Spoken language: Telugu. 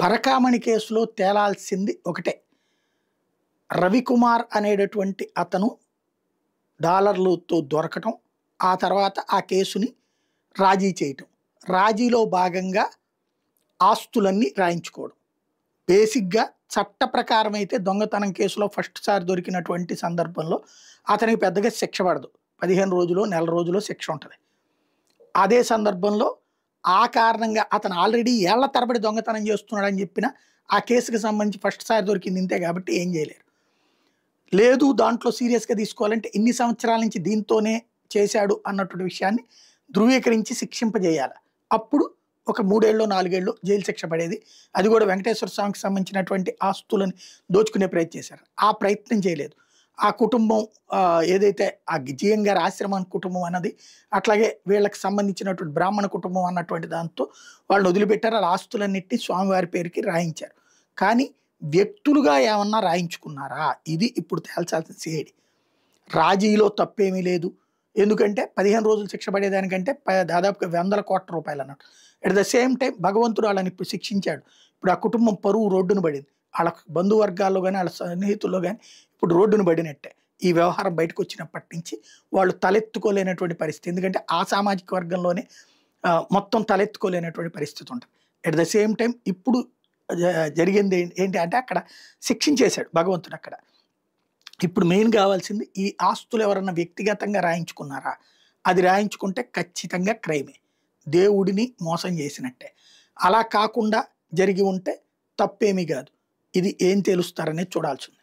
పరకామణి కేసులో తేలాల్సింది ఒకటే. రవికుమార్ అనేటటువంటి అతను డాలర్లతో దొరకటం, ఆ తర్వాత ఆ కేసుని రాజీ చేయటం. రాజీలో భాగంగా ఆస్తులన్నీ రాయించుకోవడం. బేసిక్‌గా చట్ట ప్రకారం అయితే దొంగతనం కేసులో ఫస్ట్ సారి దొరికినటువంటి సందర్భంలో అతనికి పెద్దగా శిక్ష పడదు. 15 రోజులో, నెల రోజులో శిక్ష ఉంటది. అదే సందర్భంలో ఆ కారణంగా అతను ఆల్రెడీ ఏళ్ల తరబడి దొంగతనం చేస్తున్నాడని చెప్పినా ఆ కేసుకి సంబంధించి ఫస్ట్ సారి దొరికింది ఇంతే కాబట్టి ఏం చేయలేరు. లేదు దాంట్లో సీరియస్‌గా తీసుకోవాలంటే ఇన్ని సంవత్సరాల నుంచి దీంతోనే చేశాడు అన్నటువంటి విషయాన్ని ధృవీకరించి శిక్షింపజేయాలి. అప్పుడు ఒక 3 ఏళ్ళో, 4 ఏళ్ళో జైలు శిక్ష పడేది. అది కూడా వెంకటేశ్వర స్వామికి సంబంధించినటువంటి ఆస్తులని దోచుకునే ప్రయత్నం చేశారు. ఆ ప్రయత్నం చేయలేదు. ఆ కుటుంబం ఏదైతే ఆ జీఎం గారి ఆశ్రమం కుటుంబం అన్నది, అట్లాగే వీళ్ళకి సంబంధించినటువంటి బ్రాహ్మణ కుటుంబం అన్నటువంటి దాంతో వాళ్ళని వదిలిపెట్టారు. వాళ్ళ ఆస్తులన్నిటిని స్వామివారి పేరుకి రాయించారు. కానీ వ్యక్తులుగా ఏమన్నా రాయించుకున్నారా? ఇది ఇప్పుడు తేల్చాల్సిన సిఐడి. రాజీలో తప్పేమీ లేదు. ఎందుకంటే 15 రోజులు శిక్ష పడేదానికంటే దాదాపుగా వందల కోట్ల రూపాయలు అన్నట్టు. అట్ ద సేమ్ టైం భగవంతుడు వాళ్ళని ఇప్పుడు శిక్షించాడు. ఇప్పుడు ఆ కుటుంబం పరువు రోడ్డున పడింది. వాళ్ళ బంధువర్గాల్లో గాని, వాళ్ళ సన్నిహితుల్లో గాని ఇప్పుడు రోడ్డున పడినట్టే. ఈ వ్యవహారం బయటకు వచ్చినప్పటి నుంచి వాళ్ళు తలెత్తుకోలేనటువంటి పరిస్థితి. ఎందుకంటే ఆ సామాజిక వర్గంలోనే మొత్తం తలెత్తుకోలేనటువంటి పరిస్థితి ఉంటుంది. అట్ ద సేమ్ టైం ఇప్పుడు జరిగింది ఏంటి అంటే అక్కడ శిక్షించేశాడు భగవంతుడు అక్కడ. ఇప్పుడు మెయిన్ కావాల్సింది ఈ ఆస్తులు ఎవరన్నా వ్యక్తిగతంగా రాయించుకున్నారా? అది రాయించుకుంటే ఖచ్చితంగా క్రైమే. దేవుడిని మోసం చేసినట్టే. అలా కాకుండా జరిగి ఉంటే తప్పేమీ కాదు. ఇది ఏం తేలుస్తారనేది చూడాల్సింది.